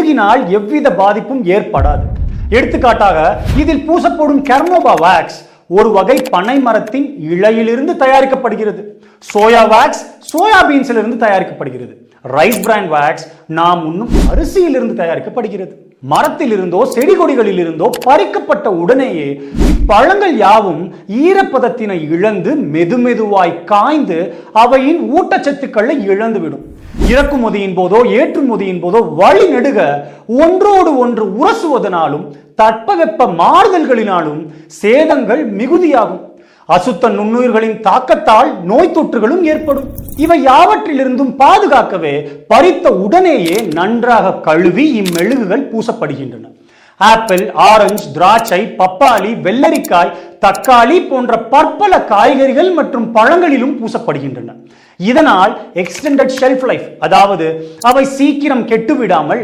மெழுகினால் எவ்வித பாதிப்பும் ஏற்படாது. எடுத்துக்காட்டாக இதில் பூசப்படும் கெர்னோபா வாக்ஸ் ஒரு வகை பனை மரத்தின் இழையிலிருந்து தயாரிக்கப்படுகிறது. சோயா வாக்ஸ் சோயாபீன்ஸிலிருந்து தயாரிக்கப்படுகிறது. ரைஸ் பிராண்ட் வாக்ஸ் நாம் உண்ணும் அரிசியிலிருந்து தயாரிக்கப்படுகிறது. மரத்தில் இருந்தோ செடி கொடிகளில் இருந்தோ பறிக்கப்பட்ட உடனேயே இப்பழங்கள் யாவும் ஈரப்பதத்தினை இழந்து மெதுமெதுவாய் காய்ந்து அவையின் ஊட்டச்சத்துக்களை இழந்துவிடும். இறக்குமதியின் போதோ ஏற்றுமதியின் போதோ வழி நெடுக ஒன்றோடு ஒன்று உரசுவதனாலும் தட்பவெப்ப மாறுதல்களினாலும் சேதங்கள் மிகுதியாகும். அசுத்த நுண்ணுயிர்களின் தாக்கத்தால் நோய் தொற்றுகளும் ஏற்படும். இவை யாவற்றிலிருந்தும் பாதுகாக்கவே பறித்த உடனேயே நன்றாக கழுவி இம்மெழுகுகள் பூசப்படுகின்றன. ஆப்பிள், ஆரஞ்சு, திராட்சை, பப்பாளி, வெள்ளரிக்காய், தக்காளி போன்ற பற்பல காய்கறிகள் மற்றும் பழங்களிலும் பூசப்படுகின்றன. இதனால் எக்ஸ்டெண்டட் ஷெல்ஃப் லைஃப், அதாவது அவை சீக்கிரம் கெட்டுவிடாமல்